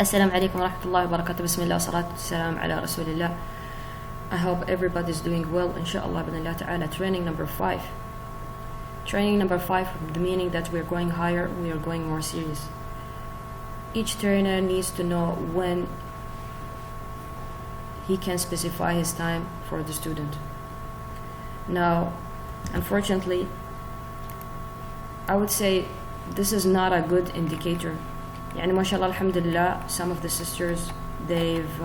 السلام عليكم ورحمة الله وبركاته. بسم الله والصلاة والسلام على رسول الله. I hope everybody is doing well. Inshallah b'idhnillah ta'ala. Training number 5. Training number 5, the meaning that we are going higher, we are going more serious. Each trainer needs to know when he can specify his time for the student. Now, unfortunately, I would say this is not a good indicator. يعني ما شاء الله alhamdulillah, some of the sisters, they've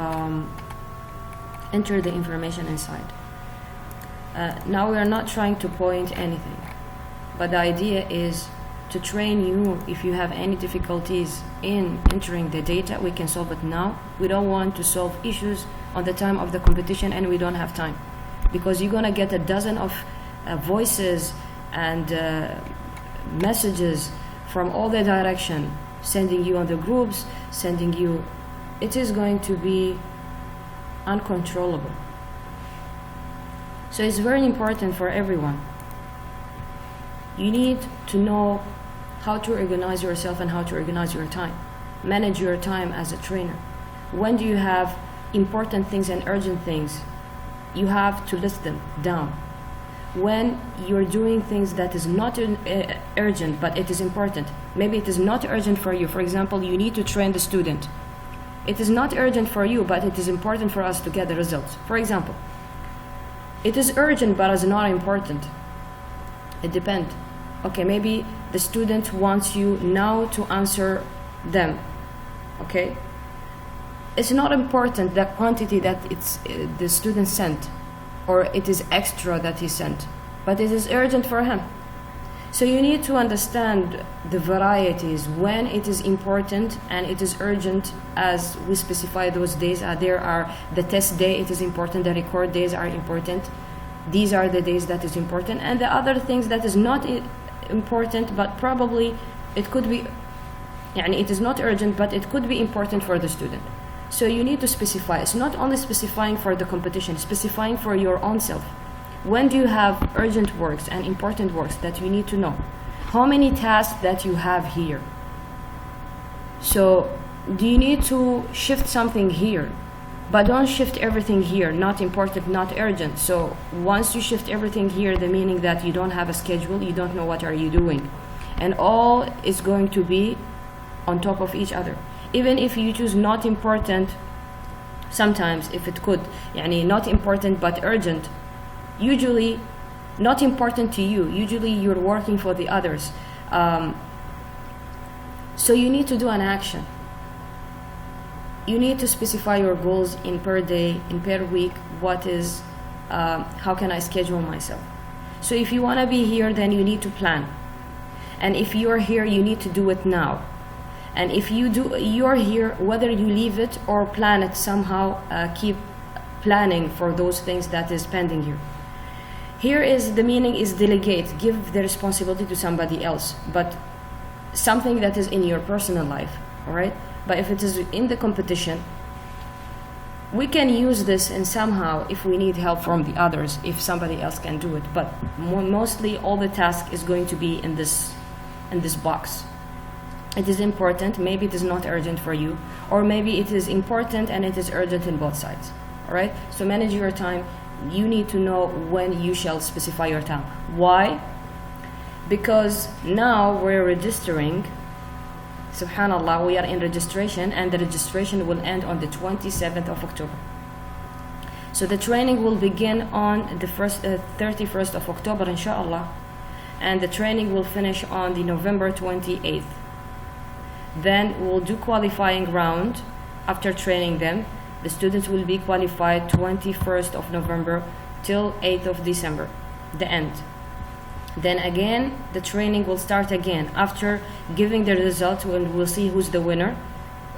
entered the information inside. Now we are not trying to point anything, but the idea is to train you. If you have any difficulties in entering the data, we can solve it now. We don't want to solve issues on the time of the competition and we don't have time, because you're gonna get a dozen of voices and messages from all the direction, sending you on the groups, sending you, it is going to be uncontrollable. So it's very important for everyone. You need to know how to organize yourself and how to organize your time. Manage your time as a trainer. When do you have important things and urgent things? You have to list them down. When you're doing things that is not urgent but it is important, maybe it is not urgent for you. For example, you need to train the student. It is not urgent for you, but it is important for us to get the results. For example, it is urgent but it's not important. It depends. Okay, maybe the student wants you now to answer them. Okay, it's not important the quantity that the student sent, or it is extra that he sent, but it is urgent for him. So you need to understand the varieties when it is important and it is urgent, as we specify those days. There are the test day, it is important, the record days are important. These are the days that is important, and the other things that is not important, but probably it could be, it is not urgent, but it could be important for the student. So you need to specify. It's not only specifying for the competition, specifying for your own self. When do you have urgent works and important works that you need to know? How many tasks that you have here? So do you need to shift something here? But don't shift everything here, not important, not urgent. So once you shift everything here, the meaning that you don't have a schedule, you don't know what are you doing. And all is going to be on top of each other. Even if you choose not important, sometimes if it could, not important but urgent, usually not important to you, usually you're working for the others. So you need to do an action. You need to specify your goals in per day, in per week. What is, how can I schedule myself? So if you want to be here, then you need to plan. And if you're here, you need to do it now. And if you're here, whether you leave it or plan it somehow, keep planning for those things that is pending here. Here is the meaning is delegate, give the responsibility to somebody else, but something that is in your personal life, all right? But if it is in the competition, we can use this and somehow if we need help from the others, if somebody else can do it. But mostly all the task is going to be in this box. It is important, maybe it is not urgent for you, or maybe it is important and it is urgent in both sides. All right, so manage your time. You need to know when you shall specify your time. Why? Because now we're registering. Subhanallah, we are in registration, and the registration will end on the 27th of October. So the training will begin on the 31st of October, inshallah, and the training will finish on the November 28th. Then we'll do qualifying round. After training them, the students will be qualified 21st of November till 8th of December, the end. Then again, the training will start again. After giving the results, we'll see who's the winner.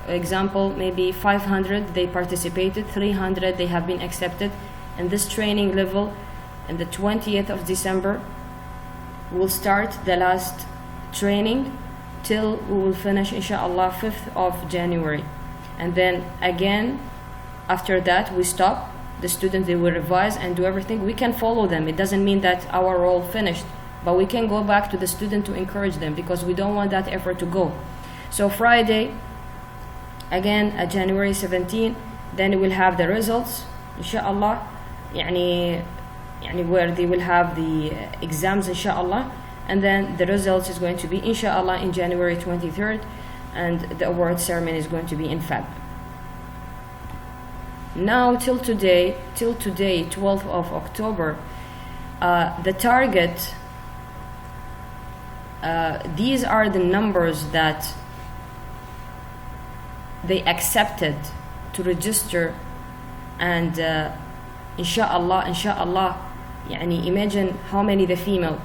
Example, maybe 500, they participated, 300, they have been accepted. And this training level, and the 20th of December, we'll start the last training till we will finish, inshallah, 5th of January. And then again, after that, we stop. The students, they will revise and do everything. We can follow them. It doesn't mean that our role finished, but we can go back to the student to encourage them, because we don't want that effort to go. So Friday, again at January 17. Then we'll have the results inshallah, يعني where they will have the exams inshallah, and then the results is going to be inshallah in January 23rd, and the award ceremony is going to be in Feb. Now till today 12th of October, the target, these are the numbers that they accepted to register, and inshallah يعني imagine how many the female,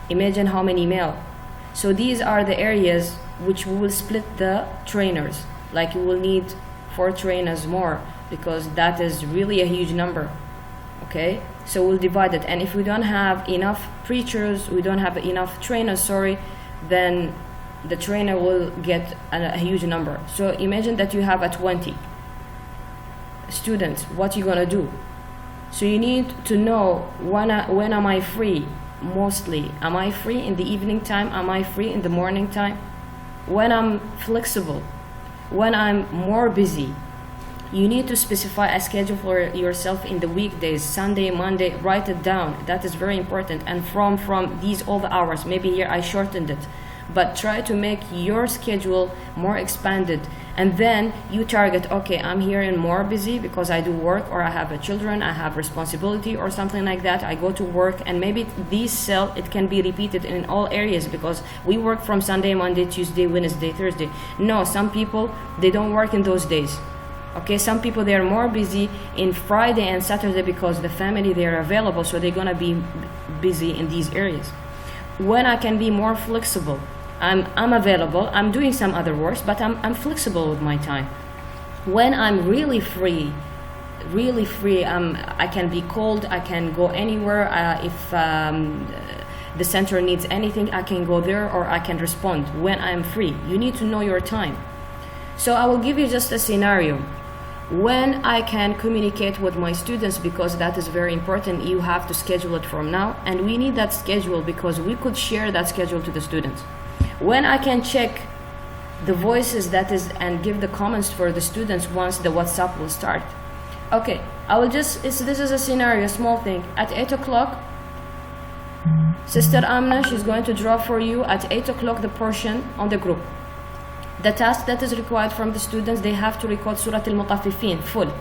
imagine how many male. So these are the areas which we will split the trainers, like you will need 4 trainers more, because that is really a huge number. Okay, so we'll divide it, and if we don't have enough preachers, we don't have enough trainers, sorry, then the trainer will get a huge number. So imagine that you have a 20 students, what you gonna do? So you need to know when am I free mostly. Am I free in the evening time? Am I free in the morning time? When I'm flexible, when I'm more busy. You need to specify a schedule for yourself in the weekdays, Sunday, Monday, write it down. That is very important. And from these all the hours, maybe here I shortened it, but try to make your schedule more expanded. And then you target, okay, I'm here and more busy because I do work, or I have children, I have responsibility or something like that. I go to work, and maybe this cell, it can be repeated in all areas, because we work from Sunday, Monday, Tuesday, Wednesday, Thursday. No, some people, they don't work in those days. Okay, some people, they are more busy in Friday and Saturday because the family, they are available, so they're gonna be busy in these areas. When I can be more flexible, I'm available, I'm doing some other works, but I'm flexible with my time. When I'm really free, I can be called, I can go anywhere. If the center needs anything, I can go there, or I can respond when I'm free. You need to know your time. So I will give you just a scenario. When I can communicate with my students, because that is very important, you have to schedule it from now, and we need that schedule because we could share that schedule to the students. When I can check the voices, that is, and give the comments for the students once the WhatsApp will start. Okay, I will just, this is a scenario, small thing. At 8 o'clock, Sister Amna, she's going to draw for you at 8 o'clock the portion on the group. The task that is required from the students, they have to record Surah Al-Mutaffifin full.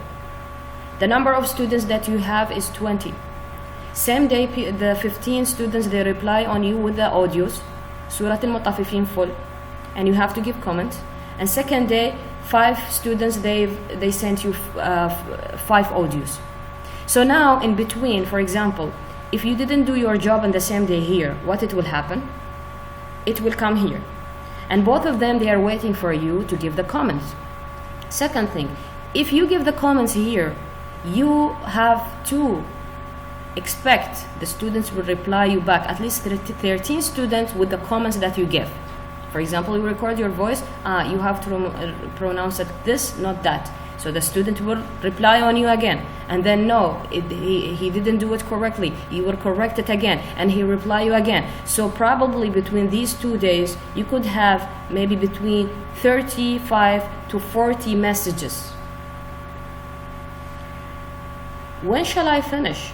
The number of students that you have is 20. Same day, the 15 students, they reply on you with the audios, Surah Al-Mutaffifin full, and you have to give comments. And second day, 5 students, they sent you 5 audios. So now, in between, for example, if you didn't do your job on the same day here, what it will happen? It will come here. And both of them, they are waiting for you to give the comments. Second thing, if you give the comments here, you have to expect the students will reply you back, at least 13 students with the comments that you give. For example, you record your voice, you have to pronounce it this, not that. So the student will reply on you again, and then no, he didn't do it correctly. You will correct it again, and he reply you again. So probably between these 2 days, you could have maybe between 35 to 40 messages. When shall I finish?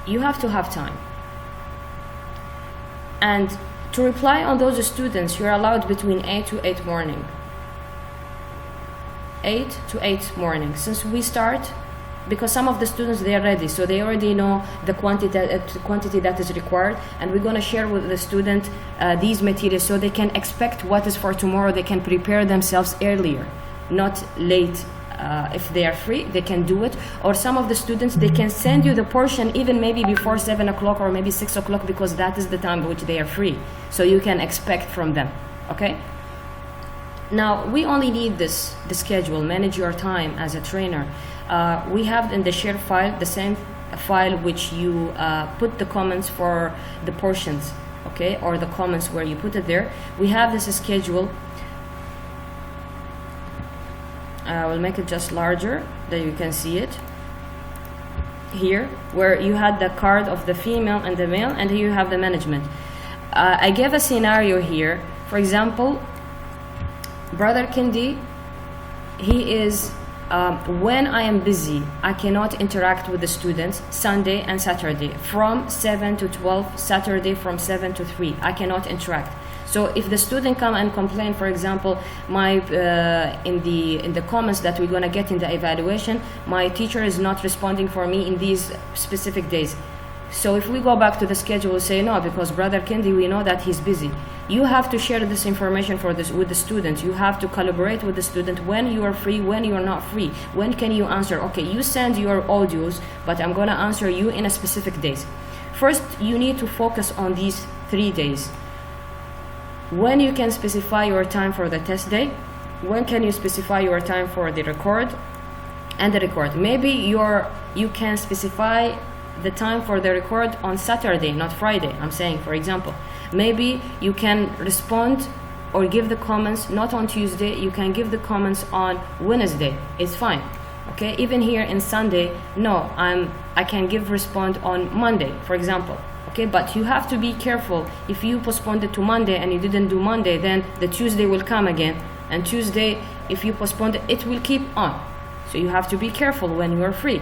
You have to have time. And to reply on those students, you're allowed between 8 to 8 morning. 8 to 8 morning. Since we start, because some of the students, they are ready, so they already know the quantity that is required, and we're going to share with the student these materials so they can expect what is for tomorrow. They can prepare themselves earlier, not late. If they are free, they can do it. Or some of the students, they can send you the portion even maybe before 7 o'clock or maybe 6 o'clock, because that is the time which they are free, so you can expect from them. Okay, now we only need the schedule. Manage your time as a trainer. We have in the share file the same file which you put the comments for the portions, okay, or the comments where you put it there. We have this schedule. I will make it just larger that you can see it here, where you had the card of the female and the male, and here you have the management. I gave a scenario here. For example, Brother Kendi, he is, when I am busy, I cannot interact with the students Sunday and Saturday from 7 to 12, Saturday from 7 to 3. I cannot interact. So if the student come and complain, for example, my in the comments that we're gonna get in the evaluation, my teacher is not responding for me in these specific days. So if we go back to the schedule, we'll say no, because Brother Kendi, we know that he's busy. You have to share this information with the students. You have to collaborate with the student when you are free, when you are not free. When can you answer? Okay, you send your audios, but I'm gonna answer you in a specific days. First, you need to focus on these 3 days. When you can specify your time for the test day, when can you specify your time for the record and the record. Maybe you can specify the time for the record on Saturday, not Friday, I'm saying, for example. Maybe you can respond or give the comments not on Tuesday, you can give the comments on Wednesday. It's fine. Okay, even here in Sunday, no, I can respond on Monday, for example. Okay, but you have to be careful. If you postponed it to Monday and you didn't do Monday, then the Tuesday will come again, and Tuesday, if you postponed it, it will keep on. So you have to be careful when you are free.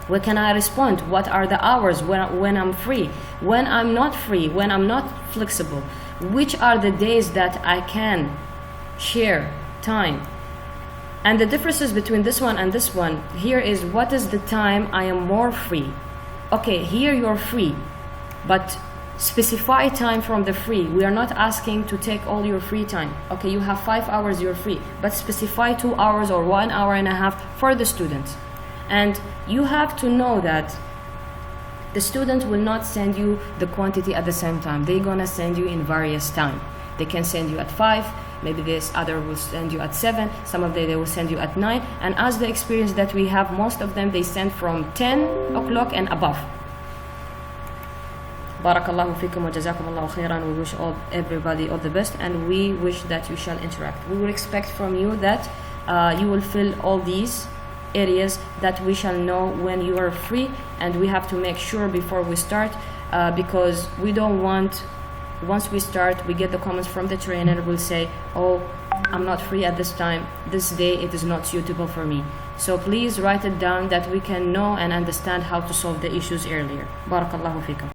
When can I respond? What are the hours when I'm free? When I'm not free? When I'm not flexible? Which are the days that I can share time? And the differences between this one and this one here is, what is the time I am more free? Okay, here you're free, but specify time from the free. We are not asking to take all your free time. Okay, you have 5 hours, you're free, but specify 2 hours or 1 hour and a half for the students. And you have to know that the student will not send you the quantity at the same time. They're gonna send you in various time. They can send you at 5, maybe this other will send you at 7, some of them they will send you at 9. And as the experience that we have, most of them they send from 10 o'clock and above. Barakallahu fikum wa jazakumullahu khairan. We wish everybody all the best, and we wish that you shall interact. We will expect from you that you will fill all these areas that we shall know when you are free, and we have to make sure before we start, because we don't want, once we start, we get the comments from the trainer, will say, oh, I'm not free at this time, this day it is not suitable for me. So please write it down that we can know and understand how to solve the issues earlier. Barakallahu fikum.